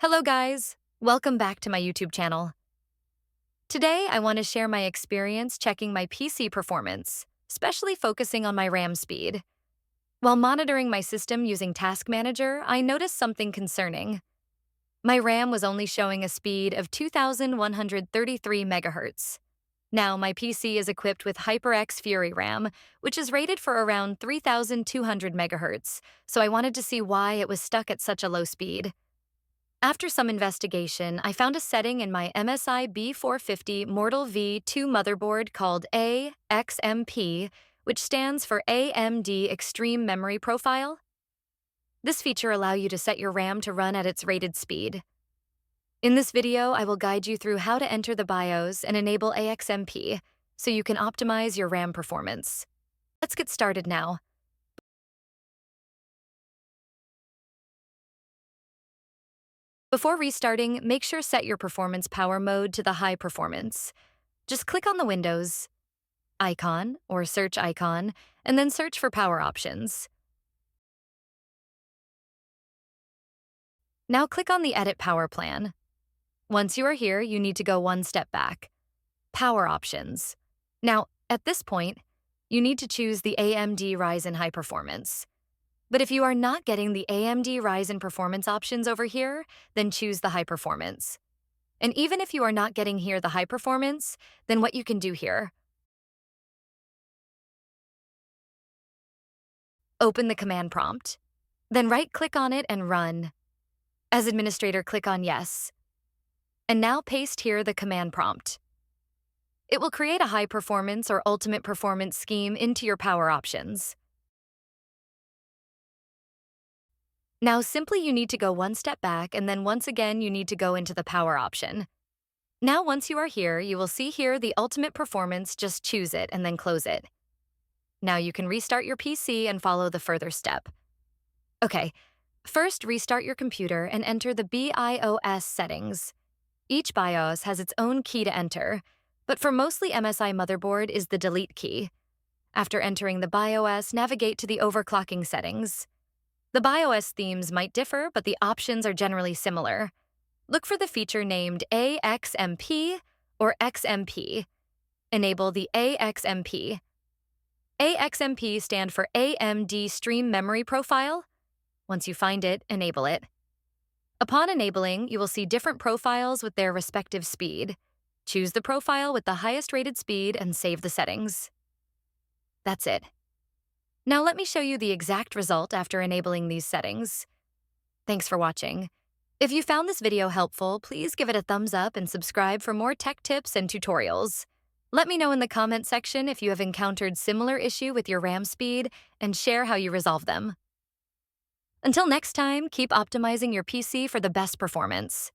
Hello guys, welcome back to my YouTube channel. Today I want to share my experience checking my PC performance, especially focusing on my RAM speed. While monitoring my system using Task Manager, I noticed something concerning. My RAM was only showing a speed of 2,133 megahertz. Now my PC is equipped with HyperX Fury RAM, which is rated for around 3,200 megahertz, so I wanted to see why it was stuck at such a low speed. After some investigation, I found a setting in my MSI B450 Mortal V2 motherboard called AXMP, which stands for AMD Extreme Memory Profile. This feature allows you to set your RAM to run at its rated speed. In this video, I will guide you through how to enter the BIOS and enable AXMP so you can optimize your RAM performance. Let's get started now. Before restarting, make sure set your performance power mode to the high performance. Just click on the Windows icon or search icon, and then search for power options. Now click on the Edit Power Plan. Once you are here, you need to go one step back. Power options. Now, at this point, you need to choose the AMD Ryzen High Performance. But if you are not getting the AMD Ryzen Performance options over here, then choose the High Performance. And even if you are not getting here the High Performance, then what you can do here: open the command prompt, then right-click on it and run. As administrator, click on Yes. And now paste here the command prompt. It will create a high performance or ultimate performance scheme into your power options. Now simply you need to go one step back, and then once again you need to go into the power option. Now once you are here, you will see here the ultimate performance. Just choose it and then close it. Now you can restart your PC and follow the further step. Okay, first restart your computer and enter the BIOS settings. Each BIOS has its own key to enter, but for mostly MSI motherboard is the delete key. After entering the BIOS, navigate to the overclocking settings. The BIOS themes might differ, but the options are generally similar. Look for the feature named AXMP or XMP. Enable the AXMP. AXMP stand for AMD Stream Memory Profile. Once you find it, enable it. Upon enabling, you will see different profiles with their respective speed. Choose the profile with the highest rated speed and save the settings. That's it. Now let me show you the exact result after enabling these settings. Thanks for watching. If you found this video helpful, please give it a thumbs up and subscribe for more tech tips and tutorials. Let me know in the comment section if you have encountered similar issue with your RAM speed and share how you resolve them. Until next time, keep optimizing your PC for the best performance.